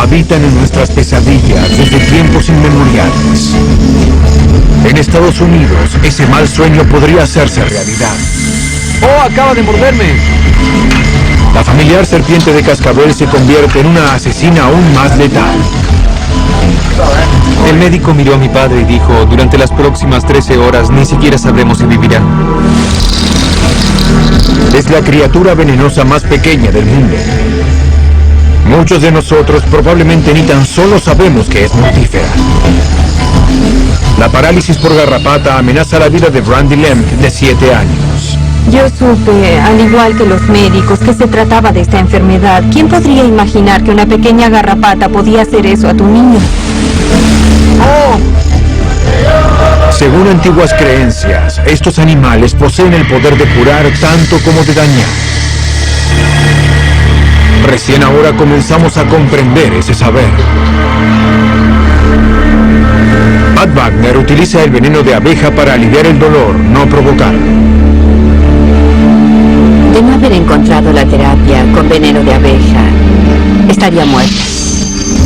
habitan en nuestras pesadillas desde tiempos inmemoriales. En Estados Unidos, ese mal sueño podría hacerse realidad. ¡Oh, acaba de morderme! La familiar serpiente de cascabel se convierte en una asesina aún más letal. El médico miró a mi padre y dijo, durante las próximas 13 horas ni siquiera sabremos si vivirá. Es la criatura venenosa más pequeña del mundo. Muchos de nosotros probablemente ni tan solo sabemos que es mortífera. La parálisis por garrapata amenaza la vida de Brandy Lemp, de 7 años. Yo supe, al igual que los médicos, que se trataba de esta enfermedad. ¿Quién podría imaginar que una pequeña garrapata podía hacer eso a tu niño? Según antiguas creencias, estos animales poseen el poder de curar tanto como de dañar. Recién ahora comenzamos a comprender ese saber. Matt Wagner utiliza el veneno de abeja para aliviar el dolor, no provocarlo. De no haber encontrado la terapia con veneno de abeja, estaría muerta.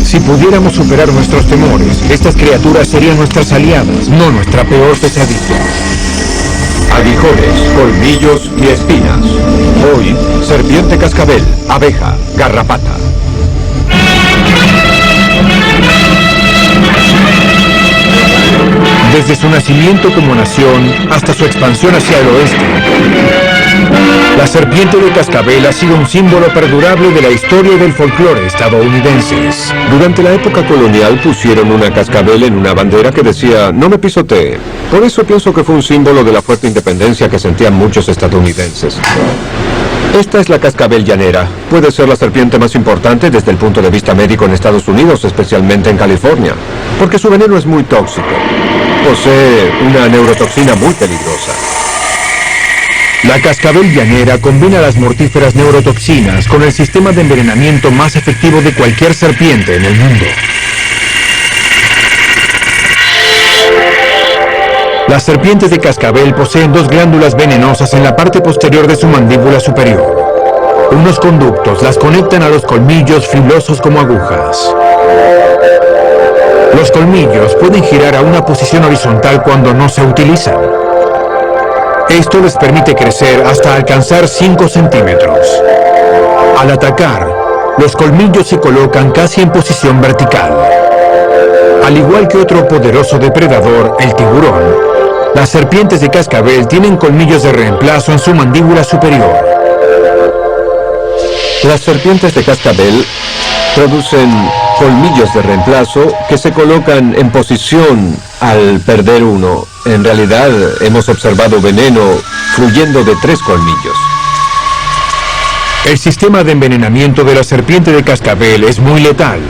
Si pudiéramos superar nuestros temores, estas criaturas serían nuestras aliadas, no nuestra peor pesadilla. Aguijones, colmillos y espinas. Hoy, serpiente cascabel, abeja, garrapata. Desde su nacimiento como nación hasta su expansión hacia el oeste, la serpiente de cascabel ha sido un símbolo perdurable de la historia y del folclore estadounidenses. Durante la época colonial pusieron una cascabel en una bandera que decía "No me pisotee". Por eso pienso que fue un símbolo de la fuerte independencia que sentían muchos estadounidenses. Esta es la cascabel llanera. Puede ser la serpiente más importante desde el punto de vista médico en Estados Unidos, especialmente en California, porque su veneno es muy tóxico. Posee una neurotoxina muy peligrosa. La cascabel llanera combina las mortíferas neurotoxinas con el sistema de envenenamiento más efectivo de cualquier serpiente en el mundo. Las serpientes de cascabel poseen 2 glándulas venenosas en la parte posterior de su mandíbula superior. Unos conductos las conectan a los colmillos filosos como agujas. Los colmillos pueden girar a una posición horizontal cuando no se utilizan. Esto les permite crecer hasta alcanzar 5 centímetros. Al atacar, los colmillos se colocan casi en posición vertical. Al igual que otro poderoso depredador, el tiburón, las serpientes de cascabel tienen colmillos de reemplazo en su mandíbula superior. Las serpientes de cascabel producen colmillos de reemplazo que se colocan en posición al perder uno. En realidad, hemos observado veneno fluyendo de 3 colmillos. El sistema de envenenamiento de la serpiente de cascabel es muy letal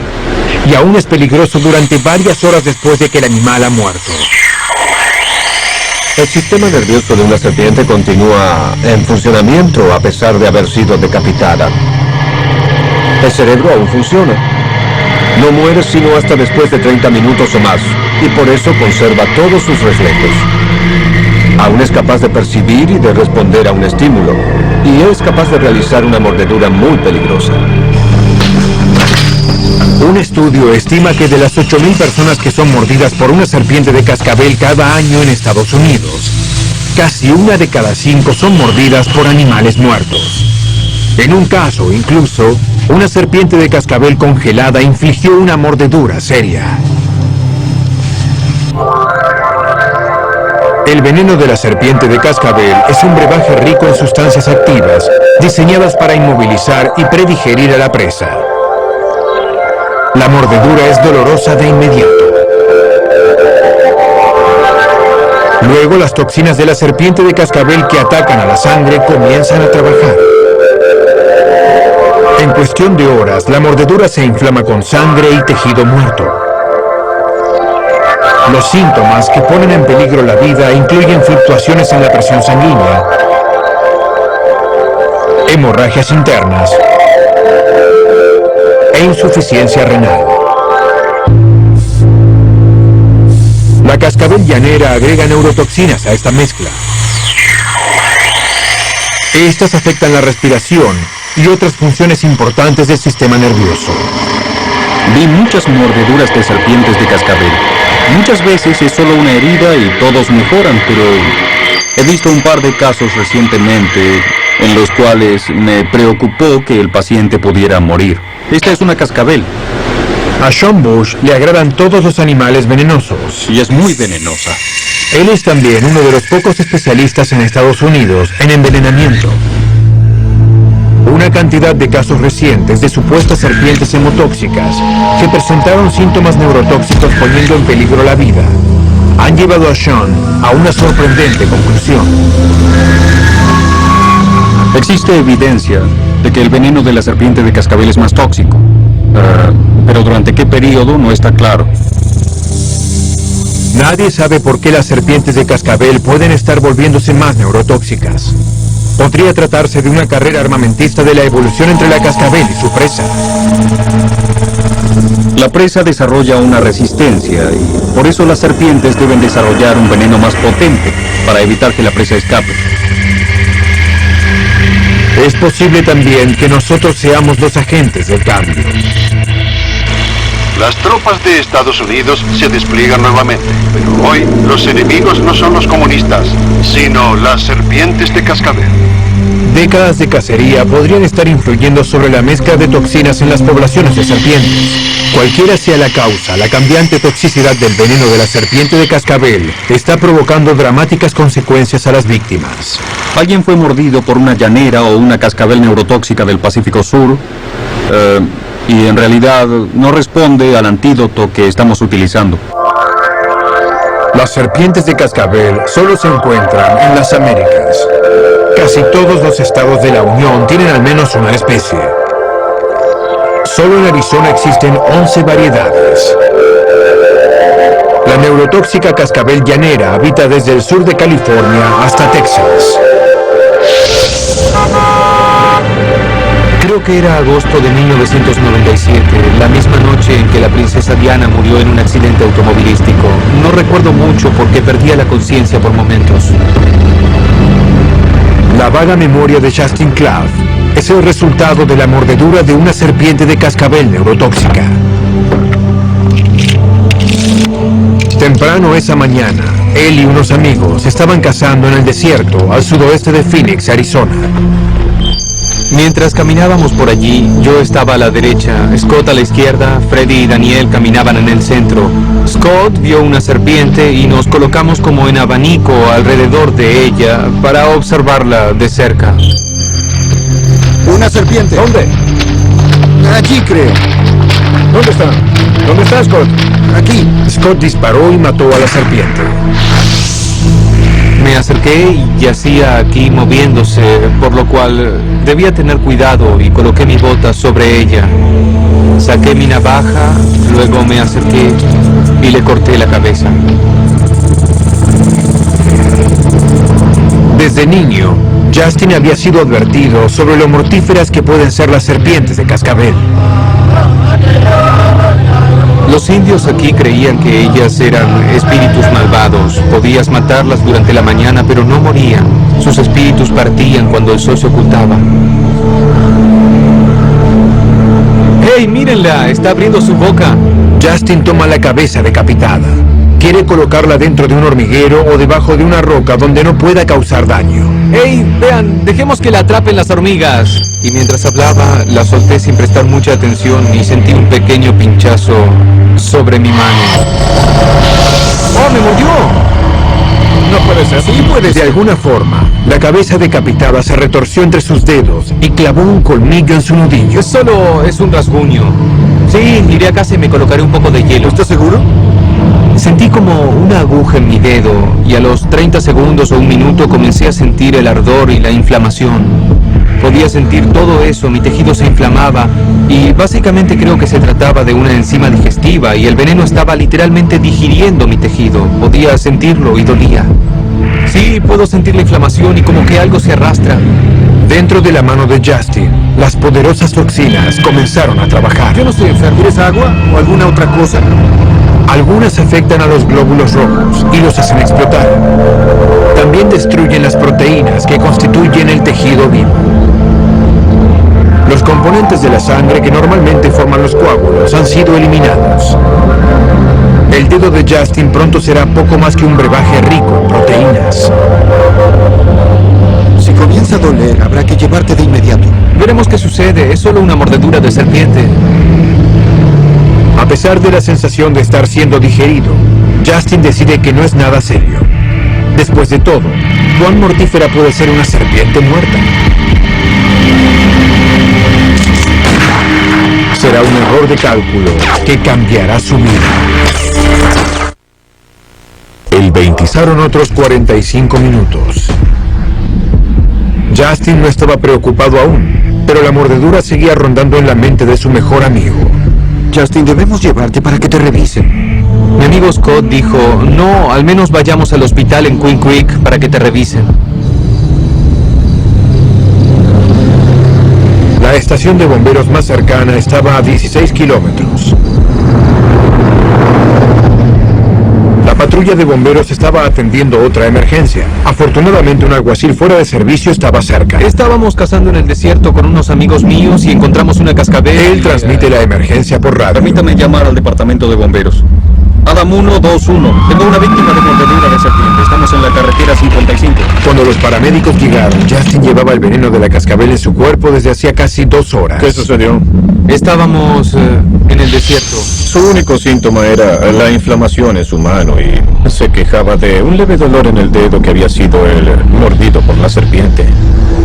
y aún es peligroso durante varias horas después de que el animal ha muerto. El sistema nervioso de una serpiente continúa en funcionamiento a pesar de haber sido decapitada. El cerebro aún funciona. No muere sino hasta después de 30 minutos o más, y por eso conserva todos sus reflejos. Aún es capaz de percibir y de responder a un estímulo, y es capaz de realizar una mordedura muy peligrosa. Un estudio estima que de las 8,000 personas que son mordidas por una serpiente de cascabel cada año en Estados Unidos, casi 1 de cada 5 son mordidas por animales muertos. En un caso, incluso, una serpiente de cascabel congelada infligió una mordedura seria. El veneno de la serpiente de cascabel es un brebaje rico en sustancias activas, diseñadas para inmovilizar y predigerir a la presa. La mordedura es dolorosa de inmediato. Luego, las toxinas de la serpiente de cascabel que atacan a la sangre comienzan a trabajar. En cuestión de horas, la mordedura se inflama con sangre y tejido muerto. Los síntomas que ponen en peligro la vida incluyen fluctuaciones en la presión sanguínea, hemorragias internas e insuficiencia renal. La cascabel llanera agrega neurotoxinas a esta mezcla. Estas afectan la respiración y otras funciones importantes del sistema nervioso. Vi muchas mordeduras de serpientes de cascabel. Muchas veces es solo una herida y todos mejoran, pero he visto un par de casos recientemente en los cuales me preocupó que el paciente pudiera morir. Esta es una cascabel. A Sean Bush le agradan todos los animales venenosos. Y es muy venenosa. Él es también uno de los pocos especialistas en Estados Unidos en envenenamiento. Una cantidad de casos recientes de supuestas serpientes hemotóxicas que presentaron síntomas neurotóxicos poniendo en peligro la vida han llevado a Sean a una sorprendente conclusión. Existe evidencia de que el veneno de la serpiente de cascabel es más tóxico. Pero durante qué periodo no está claro. Nadie sabe por qué las serpientes de cascabel pueden estar volviéndose más neurotóxicas. Podría tratarse de una carrera armamentista de la evolución entre la cascabel y su presa. La presa desarrolla una resistencia y por eso las serpientes deben desarrollar un veneno más potente para evitar que la presa escape. Es posible también que nosotros seamos los agentes del cambio. Las tropas de Estados Unidos se despliegan nuevamente, pero hoy los enemigos no son los comunistas, sino las serpientes de cascabel. Décadas de cacería podrían estar influyendo sobre la mezcla de toxinas en las poblaciones de serpientes. Cualquiera sea la causa, la cambiante toxicidad del veneno de la serpiente de cascabel está provocando dramáticas consecuencias a las víctimas. Alguien fue mordido por una llanera o una cascabel neurotóxica del Pacífico Sur y en realidad no responde al antídoto que estamos utilizando. Las serpientes de cascabel solo se encuentran en las Américas. Casi todos los estados de la Unión tienen al menos una especie. Solo en Arizona existen 11 variedades. La neurotóxica cascabel llanera habita desde el sur de California hasta Texas. Creo que era agosto de 1997, la misma noche en que la princesa Diana murió en un accidente automovilístico. No recuerdo mucho porque perdía la conciencia por momentos. La vaga memoria de Justin Clough es el resultado de la mordedura de una serpiente de cascabel neurotóxica. Temprano esa mañana, él y unos amigos estaban cazando en el desierto al sudoeste de Phoenix, Arizona. Mientras caminábamos por allí, yo estaba a la derecha, Scott a la izquierda, Freddy y Daniel caminaban en el centro. Scott vio una serpiente y nos colocamos como en abanico alrededor de ella para observarla de cerca. Una serpiente. ¿Dónde? Allí, creo. ¿Dónde está? ¿Dónde está Scott? Aquí. Scott disparó y mató a la serpiente. Me acerqué y yacía aquí moviéndose, por lo cual debía tener cuidado y coloqué mi bota sobre ella. Saqué mi navaja, luego me acerqué y le corté la cabeza. Desde niño, Justin había sido advertido sobre lo mortíferas que pueden ser las serpientes de cascabel. Los indios aquí creían que ellas eran espíritus malvados. Podías matarlas durante la mañana, pero no morían. Sus espíritus partían cuando el sol se ocultaba. ¡Hey, mírenla! Está abriendo su boca. Justin toma la cabeza decapitada. Quiere colocarla dentro de un hormiguero o debajo de una roca donde no pueda causar daño. ¡Hey, vean! Dejemos que la atrapen las hormigas. Y mientras hablaba, la solté sin prestar mucha atención y sentí un pequeño pinchazo sobre mi mano. ¡Oh, me mordió! No puede ser. Sí, puede ser. De alguna forma, la cabeza decapitada se retorció entre sus dedos y clavó un colmillo en su nudillo. Solo es un rasguño. Sí, iré a casa y me colocaré un poco de hielo. ¿Estás seguro? Sentí como una aguja en mi dedo y a los 30 segundos o un minuto comencé a sentir el ardor y la inflamación. Podía sentir todo eso, mi tejido se inflamaba y básicamente creo que se trataba de una enzima digestiva y el veneno estaba literalmente digiriendo mi tejido. Podía sentirlo y dolía. Sí, puedo sentir la inflamación y como que algo se arrastra. Dentro de la mano de Justin, las poderosas toxinas comenzaron a trabajar. Yo no estoy enfermo. ¿Quieres agua o alguna otra cosa? Algunas afectan a los glóbulos rojos y los hacen explotar. También destruyen las proteínas que constituyen el tejido vivo. Los componentes de la sangre que normalmente forman los coágulos han sido eliminados. El dedo de Justin pronto será poco más que un brebaje rico en proteínas. Si comienza a doler, habrá que llevarte de inmediato. Veremos qué sucede. Es solo una mordedura de serpiente. A pesar de la sensación de estar siendo digerido, Justin decide que no es nada serio. Después de todo, ¿cuán mortífera puede ser una serpiente muerta? Será un error de cálculo que cambiará su vida. Pasaron otros 45 minutos. Justin no estaba preocupado aún, pero la mordedura seguía rondando en la mente de su mejor amigo. Justin, debemos llevarte para que te revisen. Mi amigo Scott dijo, no, al menos vayamos al hospital en Queen Creek para que te revisen. La estación de bomberos más cercana estaba a 16 kilómetros. La patrulla de bomberos estaba atendiendo otra emergencia. Afortunadamente, un alguacil fuera de servicio estaba cerca. Estábamos cazando en el desierto con unos amigos míos y encontramos una cascabel. Él transmite la emergencia por radio. Permítame llamar al departamento de bomberos. Adam 121. Tengo una víctima de mordedura de serpiente. Estamos en la carretera 55. Cuando los paramédicos llegaron, Justin llevaba el veneno de la cascabel en su cuerpo desde hacía casi 2 horas. ¿Qué sucedió? Estábamos en el desierto. Su único síntoma era la inflamación en su mano y se quejaba de un leve dolor en el dedo que había sido el mordido por la serpiente.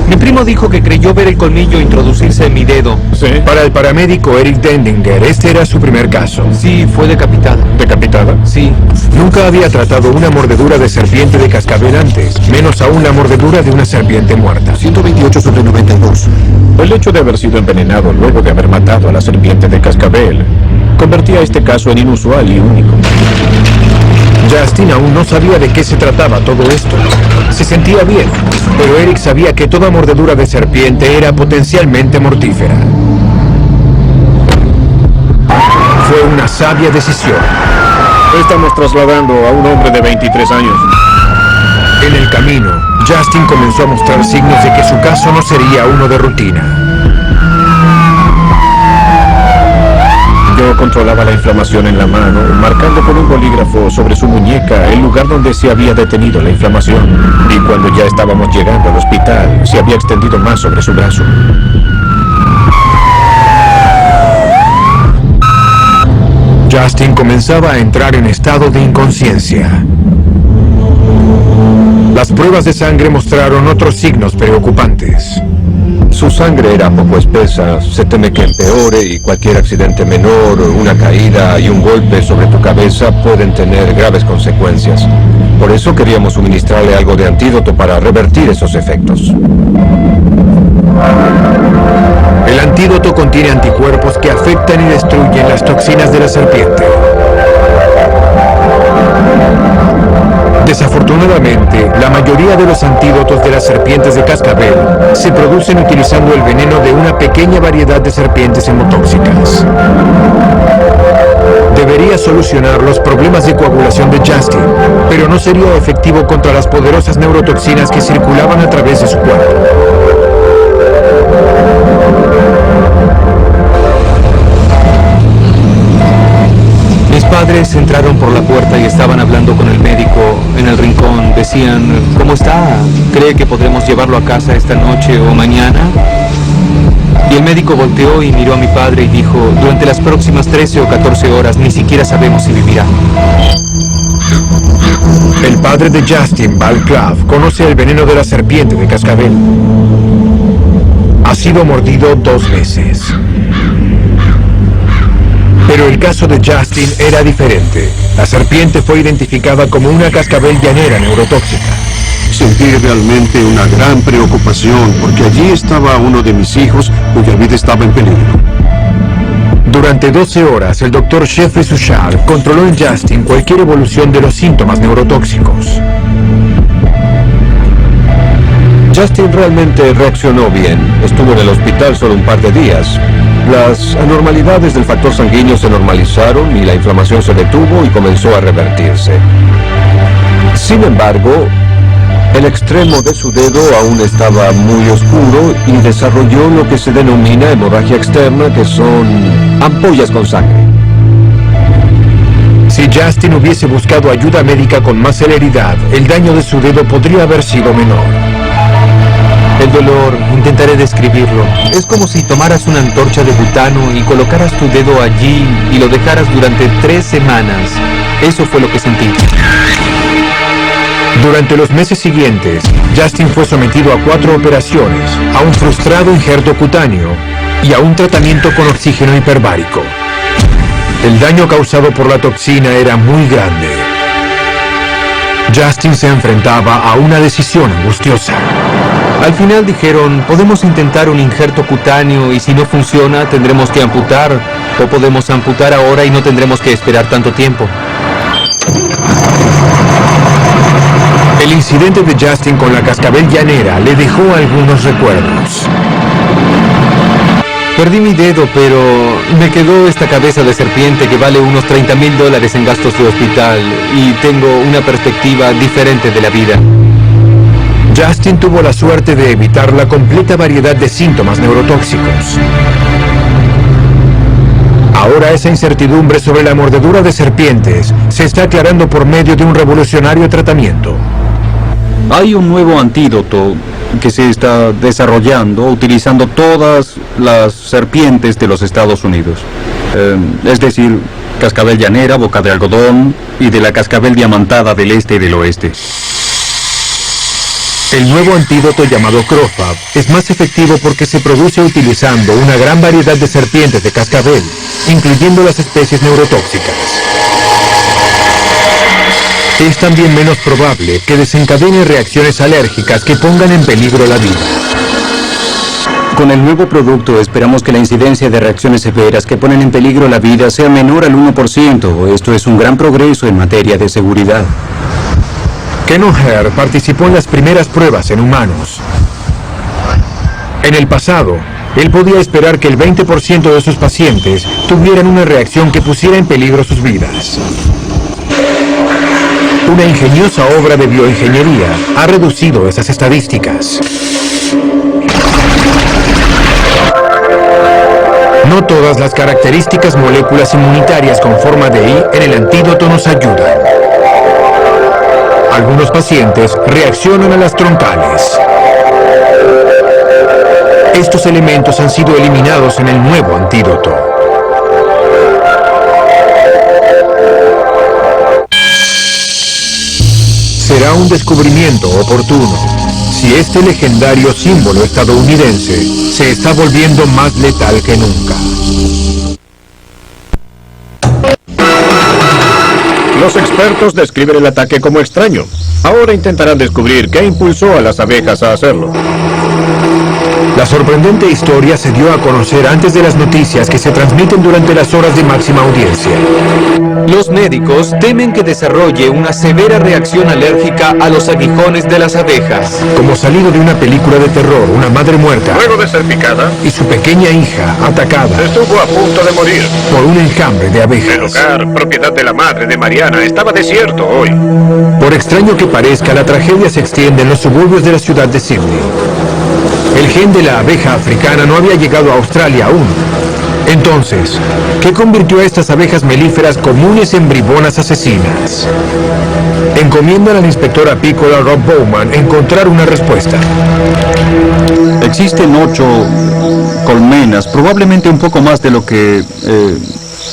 Mi primo dijo que creyó ver el colmillo introducirse en mi dedo. ¿Sí? Para el paramédico Eric Dendinger, este era su primer caso. Sí, fue decapitada. ¿Decapitada? Sí. Nunca había tratado una mordedura de serpiente de cascabel antes, menos aún la mordedura de una serpiente muerta. 128/92. El hecho de haber sido envenenado luego de haber matado a la serpiente de cascabel convertía este caso en inusual y único. Justin aún no sabía de qué se trataba todo esto. Se sentía bien, pero Eric sabía que toda mordedura de serpiente era potencialmente mortífera. Fue una sabia decisión. Estamos trasladando a un hombre de 23 años. En el camino, Justin comenzó a mostrar signos de que su caso no sería uno de rutina. Yo controlaba la inflamación en la mano, marcando con un bolígrafo sobre su muñeca el lugar donde se había detenido la inflamación. Y cuando ya estábamos llegando al hospital, se había extendido más sobre su brazo. Justin comenzaba a entrar en estado de inconsciencia. Las pruebas de sangre mostraron otros signos preocupantes. Su sangre era poco espesa, se teme que empeore y cualquier accidente menor, una caída y un golpe sobre tu cabeza pueden tener graves consecuencias. Por eso queríamos suministrarle algo de antídoto para revertir esos efectos. El antídoto contiene anticuerpos que afectan y destruyen las toxinas de la serpiente. Desafortunadamente, la mayoría de los antídotos de las serpientes de cascabel se producen utilizando el veneno de una pequeña variedad de serpientes hemotóxicas. Debería solucionar los problemas de coagulación de Justin, pero no sería efectivo contra las poderosas neurotoxinas que circulaban a través de su cuerpo. Mis padres entraron por la puerta y estaban hablando con el médico en el rincón. Decían, ¿cómo está? ¿Cree que podremos llevarlo a casa esta noche o mañana? Y el médico volteó y miró a mi padre y dijo, durante las próximas 13 o 14 horas ni siquiera sabemos si vivirá. El padre de Justin, Val Claff, conoce el veneno de la serpiente de cascabel. Ha sido mordido 2 veces. Pero el caso de Justin era diferente. La serpiente fue identificada como una cascabel llanera neurotóxica. Sentí realmente una gran preocupación porque allí estaba uno de mis hijos cuya vida estaba en peligro. Durante 12 horas, el doctor Jeffrey Suchard controló en Justin cualquier evolución de los síntomas neurotóxicos. Justin realmente reaccionó bien. Estuvo en el hospital solo un par de días. Las anormalidades del factor sanguíneo se normalizaron y la inflamación se detuvo y comenzó a revertirse. Sin embargo, El extremo de su dedo aún estaba muy oscuro y desarrolló lo que se denomina hemorragia externa, que son ampollas con sangre. Si Justin hubiese buscado ayuda médica con más celeridad, el daño de su dedo podría haber sido menor. El dolor, intentaré describirlo. Es como si tomaras una antorcha de butano y colocaras tu dedo allí y lo dejaras durante 3 semanas. Eso fue lo que sentí. Durante los meses siguientes, Justin fue sometido a 4 operaciones, a un frustrado injerto cutáneo y a un tratamiento con oxígeno hiperbárico. El daño causado por la toxina era muy grande. Justin se enfrentaba a una decisión angustiosa. Al final dijeron, podemos intentar un injerto cutáneo y si no funciona tendremos que amputar, o podemos amputar ahora y no tendremos que esperar tanto tiempo. El incidente de Justin con la cascabel llanera le dejó algunos recuerdos. Perdí mi dedo, pero me quedó esta cabeza de serpiente que vale unos $30,000 en gastos de hospital y tengo una perspectiva diferente de la vida. Justin tuvo la suerte de evitar la completa variedad de síntomas neurotóxicos. Ahora esa incertidumbre sobre la mordedura de serpientes se está aclarando por medio de un revolucionario tratamiento. Hay un nuevo antídoto que se está desarrollando utilizando todas las serpientes de los Estados Unidos. Es decir, cascabel llanera, boca de algodón y de la cascabel diamantada del este y del oeste. El nuevo antídoto llamado Crofab es más efectivo porque se produce utilizando una gran variedad de serpientes de cascabel, incluyendo las especies neurotóxicas. Es también menos probable que desencadene reacciones alérgicas que pongan en peligro la vida. Con el nuevo producto esperamos que la incidencia de reacciones severas que ponen en peligro la vida sea menor al 1%. Esto es un gran progreso en materia de seguridad. Ken O'Hare participó en las primeras pruebas en humanos. En el pasado, él podía esperar que el 20% de sus pacientes tuvieran una reacción que pusiera en peligro sus vidas. Una ingeniosa obra de bioingeniería ha reducido esas estadísticas. No todas las características moléculas inmunitarias con forma de I en el antídoto nos ayudan. Algunos pacientes reaccionan a las troncales. Estos elementos han sido eliminados en el nuevo antídoto. Será un descubrimiento oportuno si este legendario símbolo estadounidense se está volviendo más letal que nunca. Los expertos describen el ataque como extraño. Ahora intentarán descubrir qué impulsó a las abejas a hacerlo. La sorprendente historia se dio a conocer antes de las noticias que se transmiten durante las horas de máxima audiencia. Los médicos temen que desarrolle una severa reacción alérgica a los aguijones de las abejas. Como salido de una película de terror, una madre muerta Luego de ser picada, y su pequeña hija atacada estuvo a punto de morir. por un enjambre de El abejas. hogar, propiedad de la madre de Mariana, estaba desierto hoy. Por extraño que parezca, la tragedia se extiende en los suburbios de la ciudad de Sydney. El gen de la abeja africana no había llegado a Australia aún. Entonces, ¿qué convirtió a estas abejas melíferas comunes en bribonas asesinas? Encomiendan al inspector apícola Rob Bowman encontrar una respuesta. Existen 8 colmenas, probablemente un poco más de lo que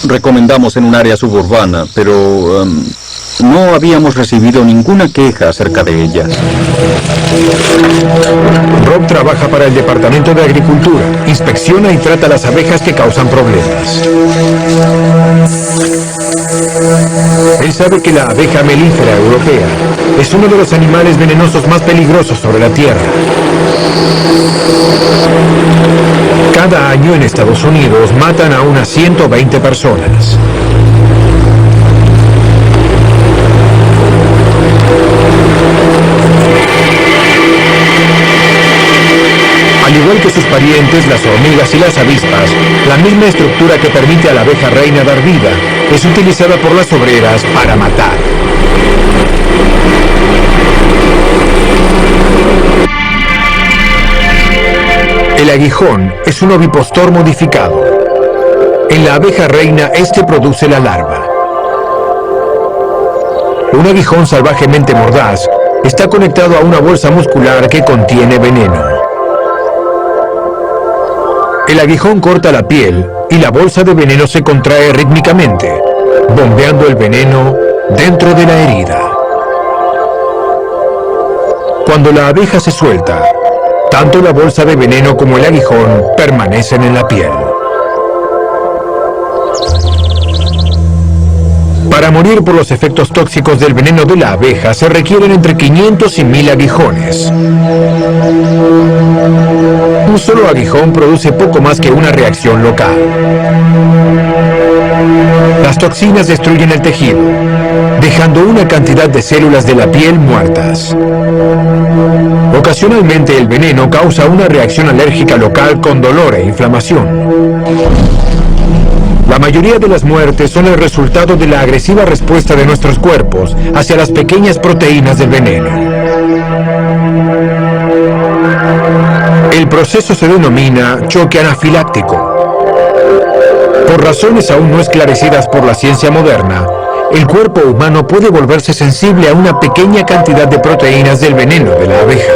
recomendamos en un área suburbana, pero no habíamos recibido ninguna queja acerca de ellas. Rob trabaja para el Departamento de Agricultura, inspecciona y trata las abejas que causan problemas. Él sabe que la abeja melífera europea es uno de los animales venenosos más peligrosos sobre la Tierra. Cada año en Estados Unidos matan a unas 120 personas. Al igual que sus parientes, las hormigas y las avispas, la misma estructura que permite a la abeja reina dar vida es utilizada por las obreras para matar. El aguijón es un ovipostor modificado. En la abeja reina, este produce la larva. Un aguijón salvajemente mordaz está conectado a una bolsa muscular que contiene veneno. El aguijón corta la piel y la bolsa de veneno se contrae rítmicamente, bombeando el veneno dentro de la herida. Cuando la abeja se suelta, tanto la bolsa de veneno como el aguijón permanecen en la piel. Para morir por los efectos tóxicos del veneno de la abeja se requieren entre 500 y 1000 aguijones. Un solo aguijón produce poco más que una reacción local. Las toxinas destruyen el tejido, dejando una cantidad de células de la piel muertas. Ocasionalmente el veneno causa una reacción alérgica local con dolor e inflamación. La mayoría de las muertes son el resultado de la agresiva respuesta de nuestros cuerpos hacia las pequeñas proteínas del veneno. El proceso se denomina choque anafiláctico. Por razones aún no esclarecidas por la ciencia moderna, el cuerpo humano puede volverse sensible a una pequeña cantidad de proteínas del veneno de la abeja.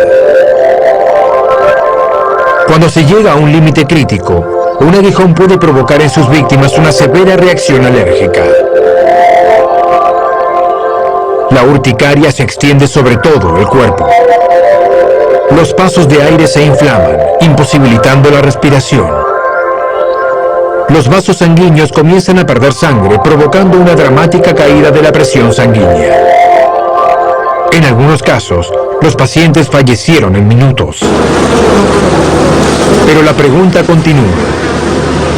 Cuando se llega a un límite crítico, un aguijón puede provocar en sus víctimas una severa reacción alérgica. La urticaria se extiende sobre todo el cuerpo. Los pasos de aire se inflaman, imposibilitando la respiración. Los vasos sanguíneos comienzan a perder sangre, provocando una dramática caída de la presión sanguínea. En algunos casos, los pacientes fallecieron en minutos. Pero la pregunta continúa.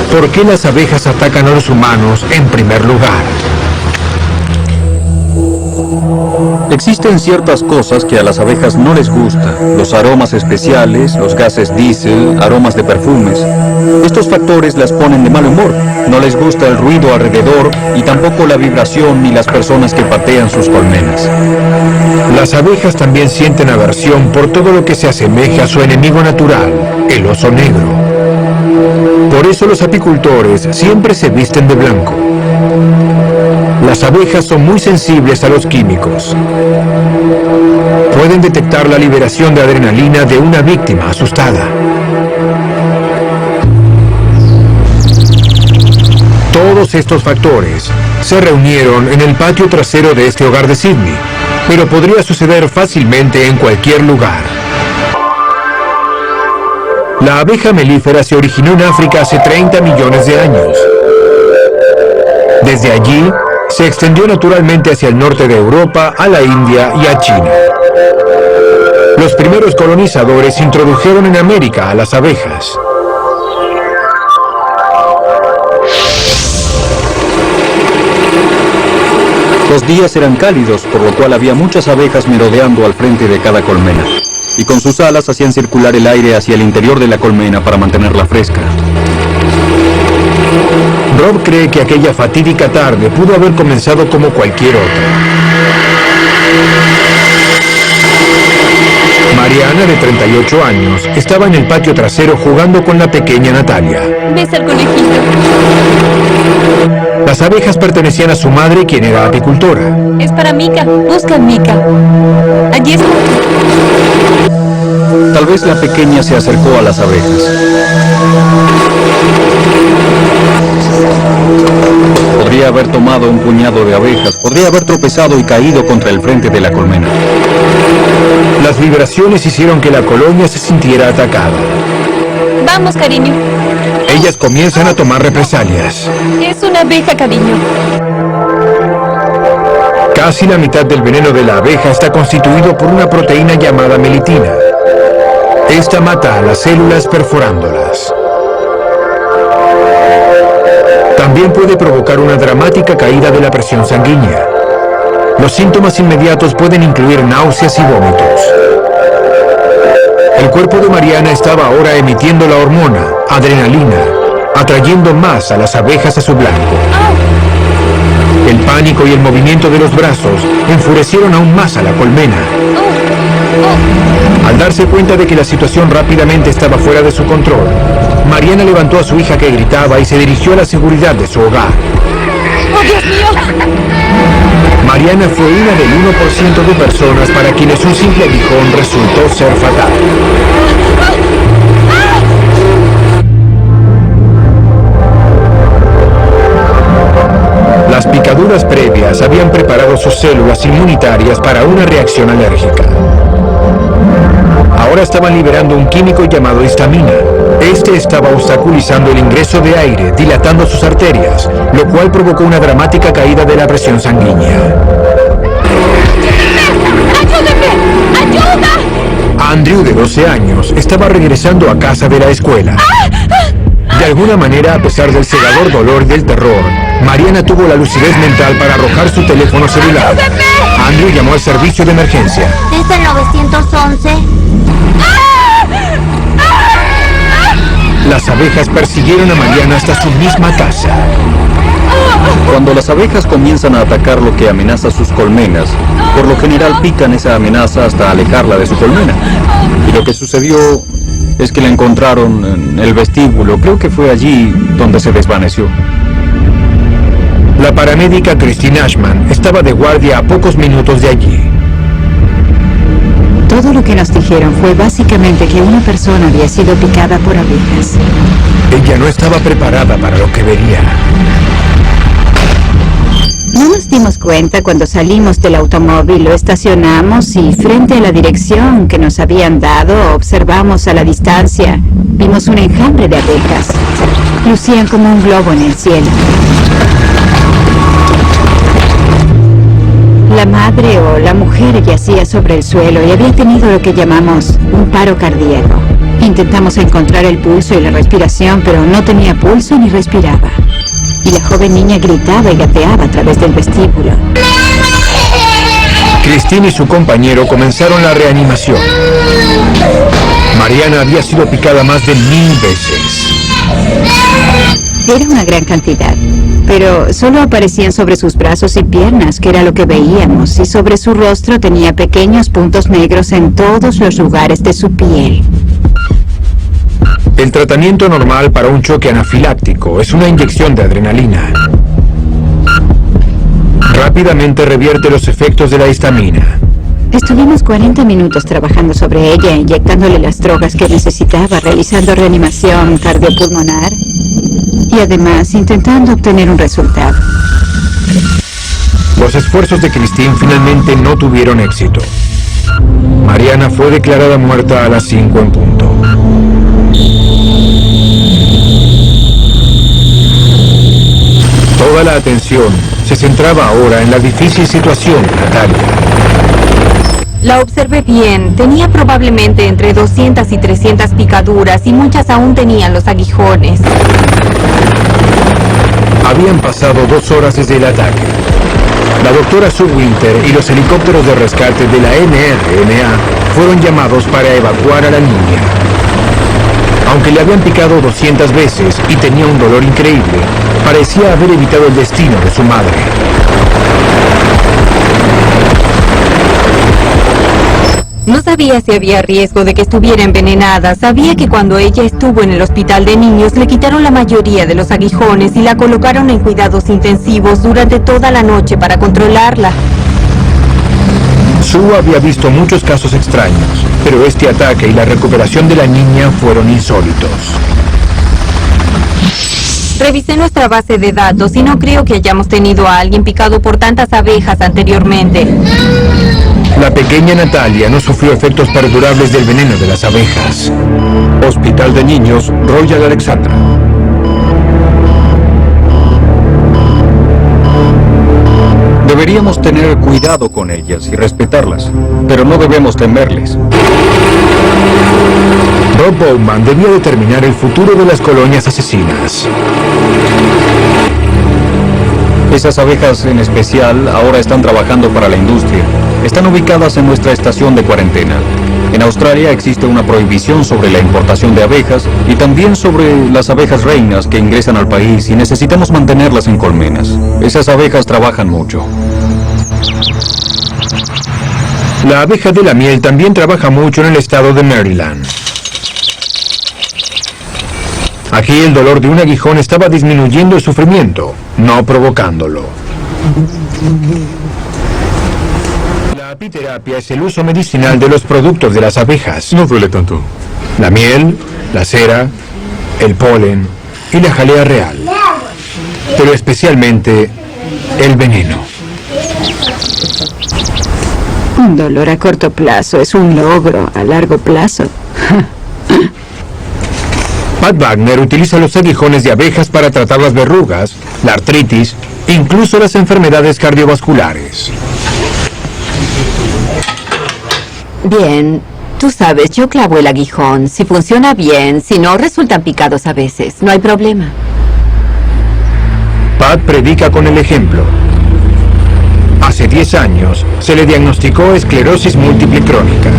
¿Por qué las abejas atacan a los humanos en primer lugar? Existen ciertas cosas que a las abejas no les gusta. Los aromas especiales, los gases diésel, aromas de perfumes. Estos factores las ponen de mal humor. No les gusta el ruido alrededor y tampoco la vibración ni las personas que patean sus colmenas. Las abejas también sienten aversión por todo lo que se asemeja a su enemigo natural, el oso negro. Por eso los apicultores siempre se visten de blanco. Las abejas son muy sensibles a los químicos. Pueden detectar la liberación de adrenalina de una víctima asustada. Todos estos factores se reunieron en el patio trasero de este hogar de Sydney, pero podría suceder fácilmente en cualquier lugar. La abeja melífera se originó en África hace 30 millones de años. Desde allí, se extendió naturalmente hacia el norte de Europa, a la India y a China. Los primeros colonizadores introdujeron en América a las abejas. Los días eran cálidos, por lo cual había muchas abejas merodeando al frente de cada colmena. Y con sus alas hacían circular el aire hacia el interior de la colmena para mantenerla fresca. Rob cree que aquella fatídica tarde pudo haber comenzado como cualquier otra. Mariana, de 38 años, estaba en el patio trasero jugando con la pequeña Natalia. ¿Ves al conejito? Las abejas pertenecían a su madre, quien era apicultora. Es para Mika. Busca a Mika. Allí está. Tal vez la pequeña se acercó a las abejas. Podría haber tomado un puñado de abejas, podría haber tropezado y caído contra el frente de la colmena. Las vibraciones hicieron que la colonia se sintiera atacada. Vamos, cariño. Ellas comienzan a tomar represalias. Es una abeja, cariño. Casi la mitad del veneno de la abeja está constituido por una proteína llamada melitina. Esta mata a las células perforándolas. También puede provocar una dramática caída de la presión sanguínea. Los síntomas inmediatos pueden incluir náuseas y vómitos. El cuerpo de Mariana estaba ahora emitiendo la hormona, adrenalina, atrayendo más a las abejas a su blanco. El pánico y el movimiento de los brazos enfurecieron aún más a la colmena. Al darse cuenta de que la situación rápidamente estaba fuera de su control, Mariana levantó a su hija que gritaba y se dirigió a la seguridad de su hogar. ¡Oh, Dios mío! Mariana fue una del 1% de personas para quienes un simple aguijón resultó ser fatal. Las picaduras previas habían preparado sus células inmunitarias para una reacción alérgica. Ahora estaban liberando un químico llamado histamina. Este estaba obstaculizando el ingreso de aire, dilatando sus arterias, lo cual provocó una dramática caída de la presión sanguínea. ¡Ayúdeme! ¡Ayuda! Andrew, de 12 años, estaba regresando a casa de la escuela. De alguna manera, a pesar del cegador dolor y del terror, Mariana tuvo la lucidez mental para arrojar su teléfono celular. Andrew llamó al servicio de emergencia. ¿Es el 911? Las abejas persiguieron a Mariana hasta su misma casa. Cuando las abejas comienzan a atacar lo que amenaza sus colmenas, por lo general pican esa amenaza hasta alejarla de su colmena. Y lo que sucedió es que la encontraron en el vestíbulo. Creo que fue allí donde se desvaneció. La paramédica Christine Ashman estaba de guardia a pocos minutos de allí. Todo lo que nos dijeron fue básicamente que una persona había sido picada por abejas. Ella no estaba preparada para lo que vería. No nos dimos cuenta cuando salimos del automóvil, lo estacionamos y frente a la dirección que nos habían dado, observamos a la distancia. Vimos un enjambre de abejas. Lucían como un globo en el cielo. La madre o la mujer yacía sobre el suelo y había tenido lo que llamamos un paro cardíaco. Intentamos encontrar el pulso y la respiración, pero no tenía pulso ni respiraba. Y la joven niña gritaba y gateaba a través del vestíbulo. Christine y su compañero comenzaron la reanimación. Mariana había sido picada más de 1000 veces. Era una gran cantidad, pero solo aparecían sobre sus brazos y piernas, que era lo que veíamos, y sobre su rostro tenía pequeños puntos negros en todos los lugares de su piel. El tratamiento normal para un choque anafiláctico es una inyección de adrenalina. Rápidamente revierte los efectos de la histamina. Estuvimos 40 minutos trabajando sobre ella, inyectándole las drogas que necesitaba, realizando reanimación cardiopulmonar y además intentando obtener un resultado. Los esfuerzos de Christine finalmente no tuvieron éxito. Mariana fue declarada muerta a las 5 en punto. Toda la atención se centraba ahora en la difícil situación de Natalia. La observé bien. Tenía probablemente entre 200 y 300 picaduras y muchas aún tenían los aguijones. Habían pasado 2 horas desde el ataque. La doctora Sue Winter y los helicópteros de rescate de la NRMA fueron llamados para evacuar a la niña. Aunque le habían picado 200 veces y tenía un dolor increíble, parecía haber evitado el destino de su madre. No sabía si había riesgo de que estuviera envenenada. Sabía que cuando ella estuvo en el hospital de niños le quitaron la mayoría de los aguijones y la colocaron en cuidados intensivos durante toda la noche para controlarla. Sue había visto muchos casos extraños, pero este ataque y la recuperación de la niña fueron insólitos. Revisé nuestra base de datos y no creo que hayamos tenido a alguien picado por tantas abejas anteriormente. La pequeña Natalia no sufrió efectos perdurables del veneno de las abejas. Hospital de Niños, Royal Alexandra. Deberíamos tener cuidado con ellas y respetarlas, pero no debemos temerles. Rob Bowman debía determinar el futuro de las colonias asesinas. Esas abejas en especial ahora están trabajando para la industria. Están ubicadas en nuestra estación de cuarentena. En Australia existe una prohibición sobre la importación de abejas y también sobre las abejas reinas que ingresan al país y necesitamos mantenerlas en colmenas. Esas abejas trabajan mucho. La abeja de la miel también trabaja mucho en el estado de Maryland. Aquí el dolor de un aguijón estaba disminuyendo el sufrimiento, no provocándolo. La apiterapia es el uso medicinal de los productos de las abejas. No duele tanto. La miel, la cera, el polen y la jalea real. Pero especialmente el veneno. Un dolor a corto plazo es un logro a largo plazo. Pat Wagner utiliza los aguijones de abejas para tratar las verrugas, la artritis, incluso las enfermedades cardiovasculares. Bien, tú sabes, yo clavo el aguijón. Si funciona bien, si no, resultan picados a veces. No hay problema. Pat predica con el ejemplo. Hace 10 años se le diagnosticó esclerosis múltiple crónica.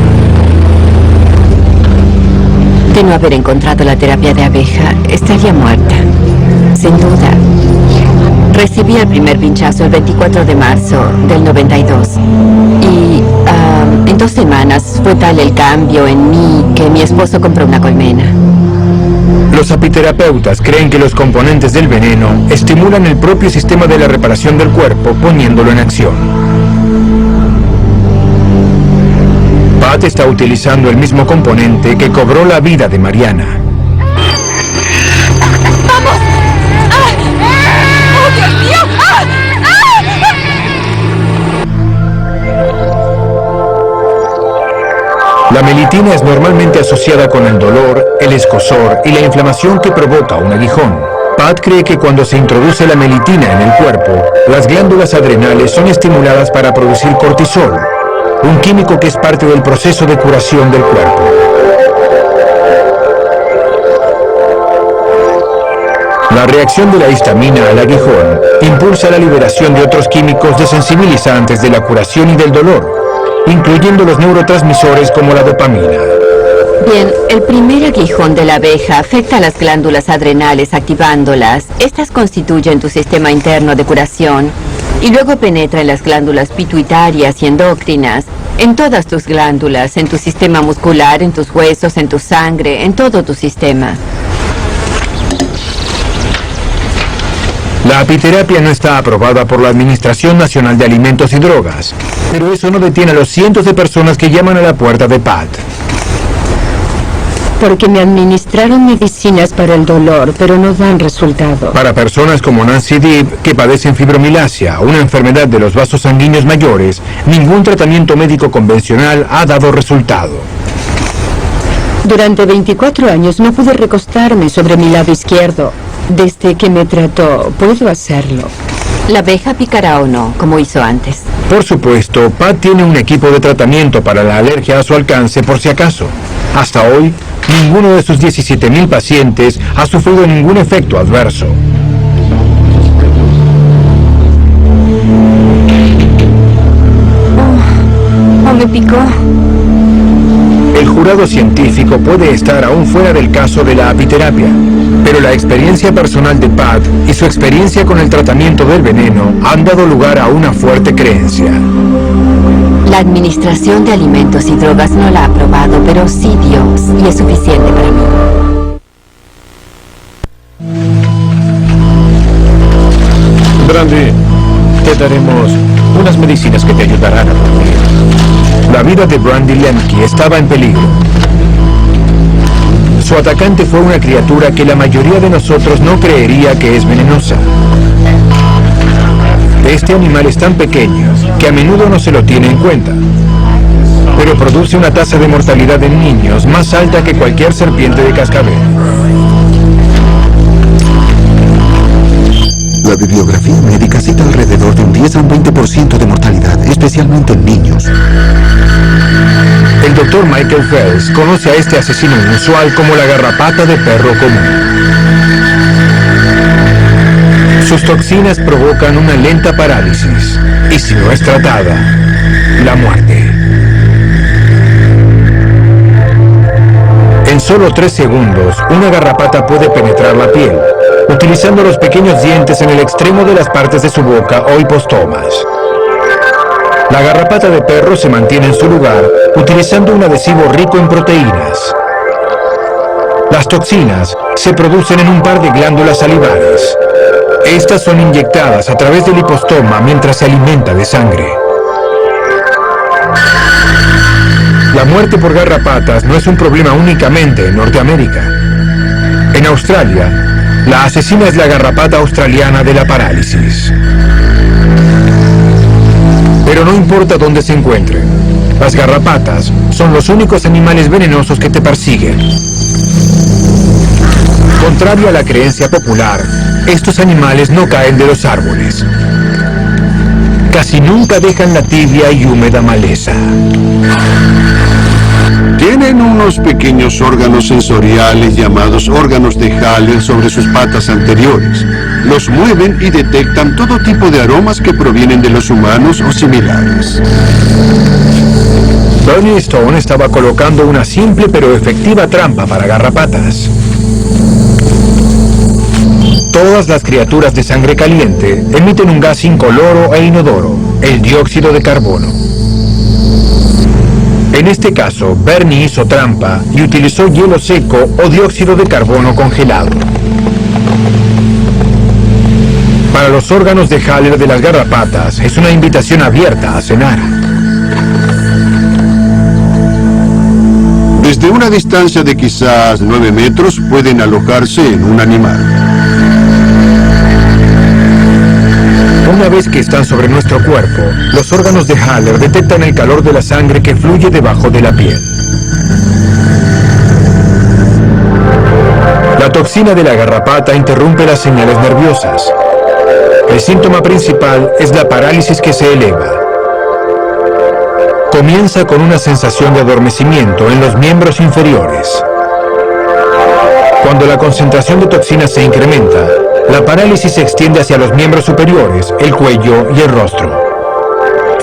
De no haber encontrado la terapia de abeja, estaría muerta. Sin duda. Recibí el primer pinchazo el 24 de marzo del 92. Y en 2 semanas fue tal el cambio en mí que mi esposo compró una colmena. Los apiterapeutas creen que los componentes del veneno estimulan el propio sistema de la reparación del cuerpo, poniéndolo en acción. Pat está utilizando el mismo componente que cobró la vida de Mariana. ¡Vamos! ¡Ah! ¡Oh, Dios mío! ¡Ah! La melitina es normalmente asociada con el dolor, el escozor y la inflamación que provoca un aguijón. Pat cree que cuando se introduce la melitina en el cuerpo, las glándulas adrenales son estimuladas para producir cortisol, un químico que es parte del proceso de curación del cuerpo. La reacción de la histamina al aguijón impulsa la liberación de otros químicos desensibilizantes de la curación y del dolor, incluyendo los neurotransmisores como la dopamina. Bien, el primer aguijón de la abeja afecta a las glándulas adrenales activándolas. Estas constituyen tu sistema interno de curación y luego penetra en las glándulas pituitarias y endócrinas, en todas tus glándulas, en tu sistema muscular, en tus huesos, en tu sangre, en todo tu sistema. La apiterapia no está aprobada por la Administración Nacional de Alimentos y Drogas, pero eso no detiene a los cientos de personas que llaman a la puerta de Pat. Porque me administraron medicinas para el dolor, pero no dan resultado. Para personas como Nancy Deeb, que padecen fibromialgia, una enfermedad de los vasos sanguíneos mayores, ningún tratamiento médico convencional ha dado resultado. Durante 24 años no pude recostarme sobre mi lado izquierdo. Desde que me trató, puedo hacerlo. ¿La abeja picará o no, como hizo antes? Por supuesto, Pat tiene un equipo de tratamiento para la alergia a su alcance por si acaso. Hasta hoy, ninguno de sus 17,000 pacientes ha sufrido ningún efecto adverso. Oh, me picó. El jurado científico puede estar aún fuera del caso de la apiterapia, pero la experiencia personal de Pat y su experiencia con el tratamiento del veneno han dado lugar a una fuerte creencia. La Administración de Alimentos y Drogas no la ha aprobado, pero sí Dios, y es suficiente para mí. Brandy, te daremos unas medicinas que te ayudarán a dormir. La vida de Brandy Lemke estaba en peligro. Su atacante fue una criatura que la mayoría de nosotros no creería que es venenosa. Este animal es tan pequeño que a menudo no se lo tiene en cuenta, pero produce una tasa de mortalidad en niños más alta que cualquier serpiente de cascabel. La bibliografía médica cita alrededor de un 10 a un 20% de mortalidad, especialmente en niños. El Dr. Michael Phelps conoce a este asesino inusual como la garrapata de perro común. Sus toxinas provocan una lenta parálisis y, si no es tratada, la muerte. En solo 3 segundos, una garrapata puede penetrar la piel, utilizando los pequeños dientes en el extremo de las partes de su boca o hipostomas. La garrapata de perro se mantiene en su lugar utilizando un adhesivo rico en proteínas. Las toxinas se producen en un par de glándulas salivares. Estas son inyectadas a través del hipostoma mientras se alimenta de sangre. La muerte por garrapatas no es un problema únicamente en Norteamérica. En Australia, la asesina es la garrapata australiana de la parálisis. Pero no importa dónde se encuentren, las garrapatas son los únicos animales venenosos que te persiguen. Contrario a la creencia popular, estos animales no caen de los árboles. Casi nunca dejan la tibia y húmeda maleza. Tienen unos pequeños órganos sensoriales llamados órganos de Haller sobre sus patas anteriores. Los mueven y detectan todo tipo de aromas que provienen de los humanos o similares. Bernie Stone estaba colocando una simple pero efectiva trampa para garrapatas. Todas las criaturas de sangre caliente emiten un gas incoloro e inodoro, el dióxido de carbono. En este caso, Bernie hizo trampa y utilizó hielo seco o dióxido de carbono congelado. Para los órganos de Haller de las garrapatas, es una invitación abierta a cenar. Desde una distancia de quizás 9 metros pueden alojarse en un animal. Una vez que están sobre nuestro cuerpo, los órganos de Haller detectan el calor de la sangre que fluye debajo de la piel. La toxina de la garrapata interrumpe las señales nerviosas. El síntoma principal es la parálisis que se eleva. Comienza con una sensación de adormecimiento en los miembros inferiores. Cuando la concentración de toxina se incrementa, la parálisis se extiende hacia los miembros superiores, el cuello y el rostro.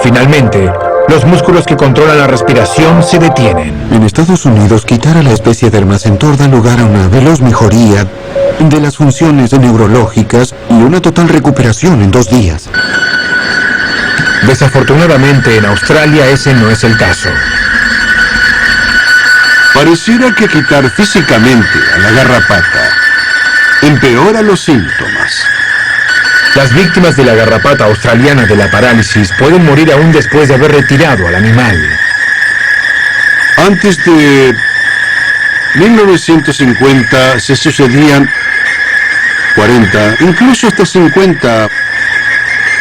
Finalmente, los músculos que controlan la respiración se detienen. En Estados Unidos, quitar a la especie de Dermacentor da lugar a una veloz mejoría de las funciones neurológicas y una total recuperación en 2 días. Desafortunadamente, en Australia ese no es el caso. Pareciera que quitar físicamente a la garrapata empeora los síntomas. Las víctimas de la garrapata australiana de la parálisis pueden morir aún después de haber retirado al animal. Antes de 1950 se sucedían 40, incluso hasta 50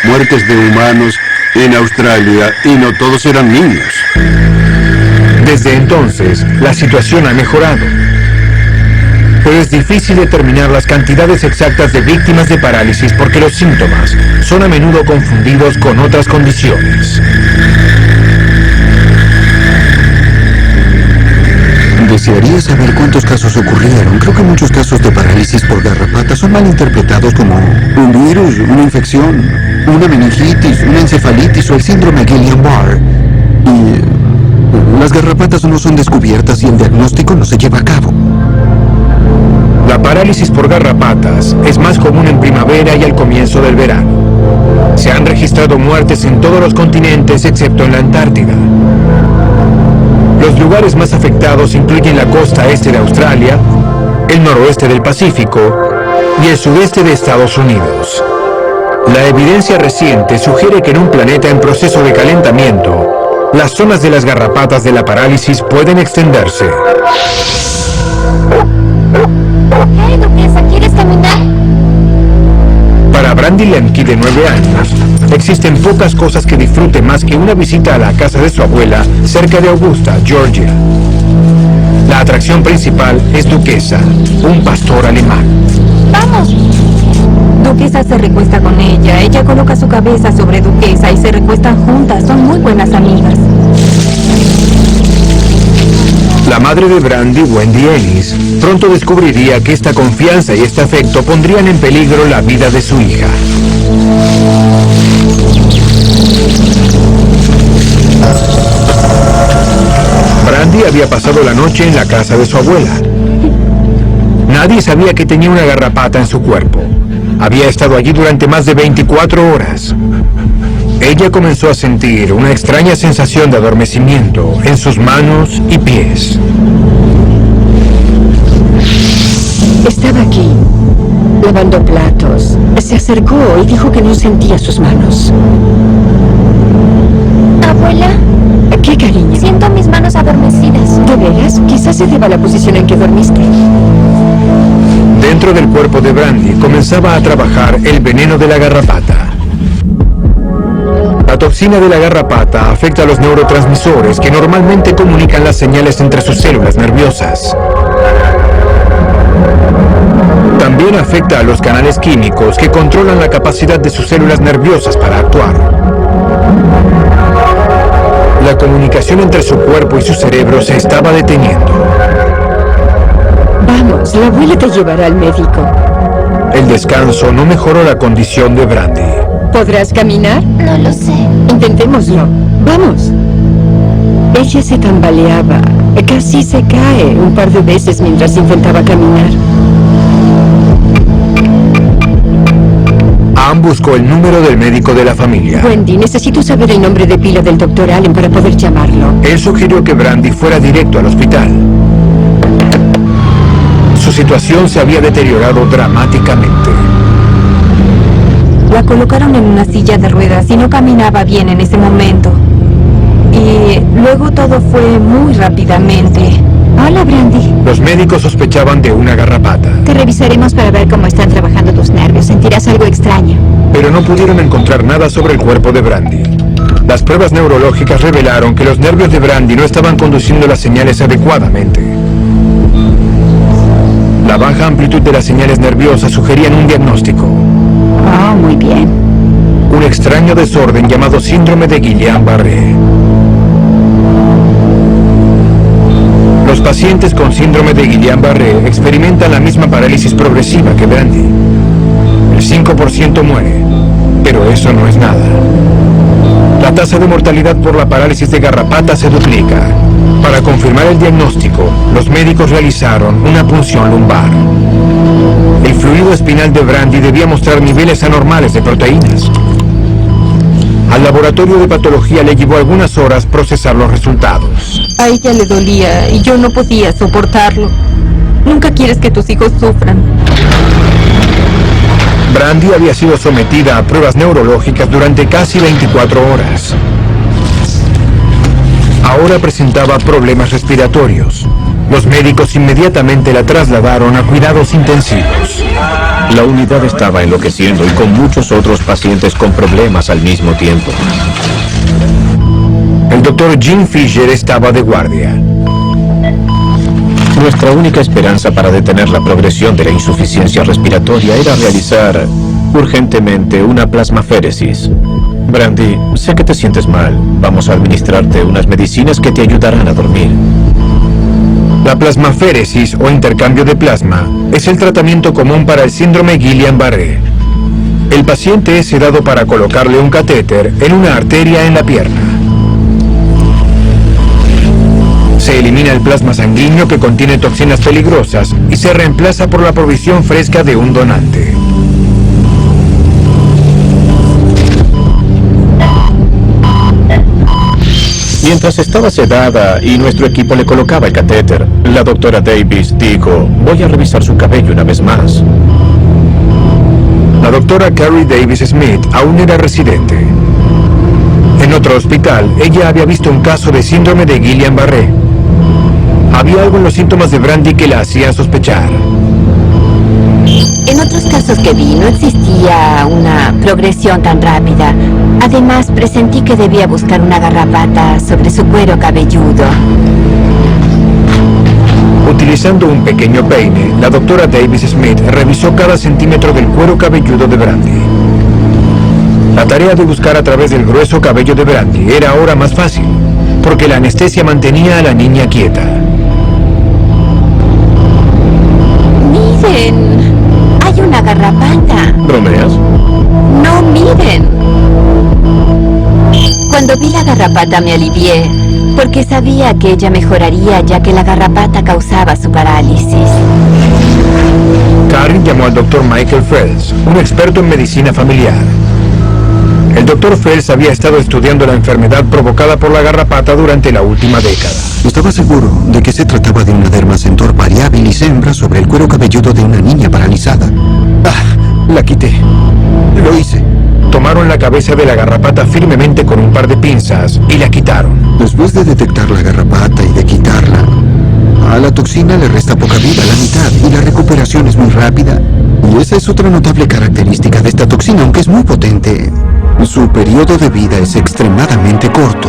muertes de humanos en Australia, y no todos eran niños. Desde entonces, la situación ha mejorado. Pero es difícil determinar las cantidades exactas de víctimas de parálisis porque los síntomas son a menudo confundidos con otras condiciones. Desearía saber cuántos casos ocurrieron. Creo que muchos casos de parálisis por garrapata son mal interpretados como un virus, una infección, una meningitis, una encefalitis o el síndrome Guillain-Barré. Y las garrapatas no son descubiertas y el diagnóstico no se lleva a cabo. La parálisis por garrapatas es más común en primavera y al comienzo del verano. Se han registrado muertes en todos los continentes excepto en la Antártida. Los lugares más afectados incluyen la costa este de Australia, el noroeste del Pacífico y el sudeste de Estados Unidos. La evidencia reciente sugiere que en un planeta en proceso de calentamiento, las zonas de las garrapatas de la parálisis pueden extenderse. Hey, Duquesa, ¿quieres caminar? Para Brandy Lemke, de 9 años, existen pocas cosas que disfrute más que una visita a la casa de su abuela cerca de Augusta, Georgia. La atracción principal es Duquesa, un pastor alemán. ¡Vamos! Duquesa se recuesta con ella. Ella coloca su cabeza sobre Duquesa y se recuestan juntas. Son muy buenas amigas. La madre de Brandy, Wendy Ellis, pronto descubriría que esta confianza y este afecto pondrían en peligro la vida de su hija. Brandy había pasado la noche en la casa de su abuela. Nadie sabía que tenía una garrapata en su cuerpo. Había estado allí durante más de 24 horas. ella comenzó a sentir una extraña sensación de adormecimiento en sus manos y pies. Estaba aquí, lavando platos. Se acercó y dijo que no sentía sus manos. Abuela, ¿Qué, cariño? siento mis manos adormecidas. ¿De veras? Quizás se deba a la posición en que dormiste. Dentro del cuerpo de Brandy comenzaba a trabajar el veneno de la garrapata. La toxina de la garrapata afecta a los neurotransmisores que normalmente comunican las señales entre sus células nerviosas. También afecta a los canales químicos que controlan la capacidad de sus células nerviosas para actuar. La comunicación entre su cuerpo y su cerebro se estaba deteniendo. Vamos, la abuela te llevará al médico. El descanso no mejoró la condición de Brandy. ¿Podrás caminar? No lo sé. Intentémoslo. Vamos. Ella se tambaleaba. Casi se cae un par de veces mientras intentaba caminar. Ann buscó el número del médico de la familia. Wendy, necesito saber el nombre de pila del Dr. Allen para poder llamarlo. Él sugirió que Brandy fuera directo al hospital. Su situación se había deteriorado dramáticamente. La colocaron en una silla de ruedas y no caminaba bien en ese momento. Y luego todo fue muy rápidamente. Hola, Brandy. Los médicos sospechaban de una garrapata, Te revisaremos para ver cómo están trabajando tus nervios. Sentirás algo extraño. pero no pudieron encontrar nada sobre el cuerpo de Brandy. Las pruebas neurológicas revelaron que los nervios de Brandy no estaban conduciendo las señales adecuadamente. La baja amplitud de las señales nerviosas sugerían un diagnóstico: Oh, muy bien. un extraño desorden llamado síndrome de Guillain-Barré. Los pacientes con síndrome de Guillain-Barré experimentan la misma parálisis progresiva que Brandy. El 5% muere, pero eso no es nada. La tasa de mortalidad por la parálisis de garrapata se duplica. Para confirmar el diagnóstico, los médicos realizaron una punción lumbar. El fluido espinal de Brandy debía mostrar niveles anormales de proteínas. Al laboratorio de patología le llevó algunas horas procesar los resultados. A ella le dolía y yo no podía soportarlo. Nunca quieres que tus hijos sufran. Brandy había sido sometida a pruebas neurológicas durante casi 24 horas. Ahora presentaba problemas respiratorios. Los médicos inmediatamente la trasladaron a cuidados intensivos. La unidad estaba enloqueciendo y con muchos otros pacientes con problemas al mismo tiempo. El doctor Jim Fisher estaba de guardia. Nuestra única esperanza para detener la progresión de la insuficiencia respiratoria era realizar urgentemente una plasmaféresis. Brandy, sé que te sientes mal. Vamos a administrarte unas medicinas que te ayudarán a dormir. La plasmaféresis o intercambio de plasma es el tratamiento común para el síndrome Guillain-Barré. El paciente es sedado para colocarle un catéter en una arteria en la pierna. Se elimina el plasma sanguíneo que contiene toxinas peligrosas y se reemplaza por la provisión fresca de un donante. Mientras estaba sedada y nuestro equipo le colocaba el catéter, la doctora Davis dijo: voy a revisar su cabello una vez más. La doctora Carrie Davis Smith aún era residente. En otro hospital, ella había visto un caso de síndrome de Guillain-Barré. Había algo en los síntomas de Brandy que la hacía sospechar. En otros casos que vi, no existía una progresión tan rápida. Además, presentí que debía buscar una garrapata sobre su cuero cabelludo. Utilizando un pequeño peine, la doctora Davis Smith revisó cada centímetro del cuero cabelludo de Brandy. La tarea de buscar a través del grueso cabello de Brandy era ahora más fácil, porque la anestesia mantenía a la niña quieta. ¡Miren! ¡Hay una garrapata! ¿Bromeas? ¡No, miren! Cuando vi la garrapata me alivié, porque sabía que ella mejoraría ya que la garrapata causaba su parálisis. Karen llamó al doctor Michael Fells, un experto en medicina familiar. El Dr. Phelps había estado estudiando la enfermedad provocada por la garrapata durante la última década. Estaba seguro de que se trataba de una dermacentor variabilis hembra sobre el cuero cabelludo de una niña paralizada. La quité. Lo hice. Tomaron la cabeza de la garrapata firmemente con un par de pinzas y la quitaron. Después de detectar la garrapata y de quitarla, a la toxina le resta poca vida, la mitad, y la recuperación es muy rápida. Y esa es otra notable característica de esta toxina, aunque es muy potente. Su periodo de vida es extremadamente corto.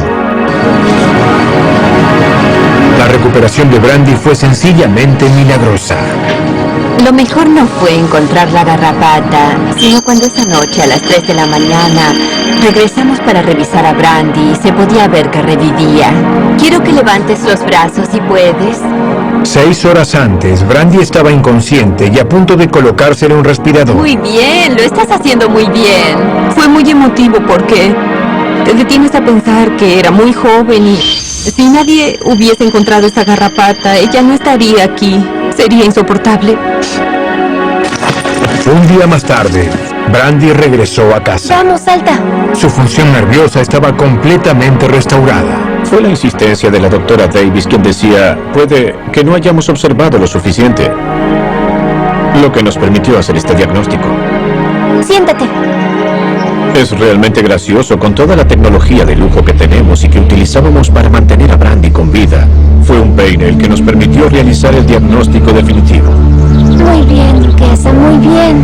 La recuperación de Brandy fue sencillamente milagrosa. Lo mejor no fue encontrar la garrapata, sino cuando esa noche a las 3 de la mañana regresamos para revisar a Brandy y se podía ver que revivía. Quiero que levantes los brazos si puedes. 6 horas antes, Brandy estaba inconsciente y a punto de colocársele un respirador. Muy bien, lo estás haciendo muy bien. Fue muy emotivo porque te detienes a pensar que era muy joven y si nadie hubiese encontrado esa garrapata, ella no estaría aquí. Sería insoportable. Un día más tarde, Brandy regresó a casa. Vamos, salta. Su función nerviosa estaba completamente restaurada. Fue la insistencia de la doctora Davis quien decía, puede que no hayamos observado lo suficiente, lo que nos permitió hacer este diagnóstico. Siéntate. Es realmente gracioso con toda la tecnología de lujo que tenemos y que utilizábamos para mantener a Brandy con vida. Fue un peine el que nos permitió realizar el diagnóstico definitivo. Muy bien, duquesa, muy bien.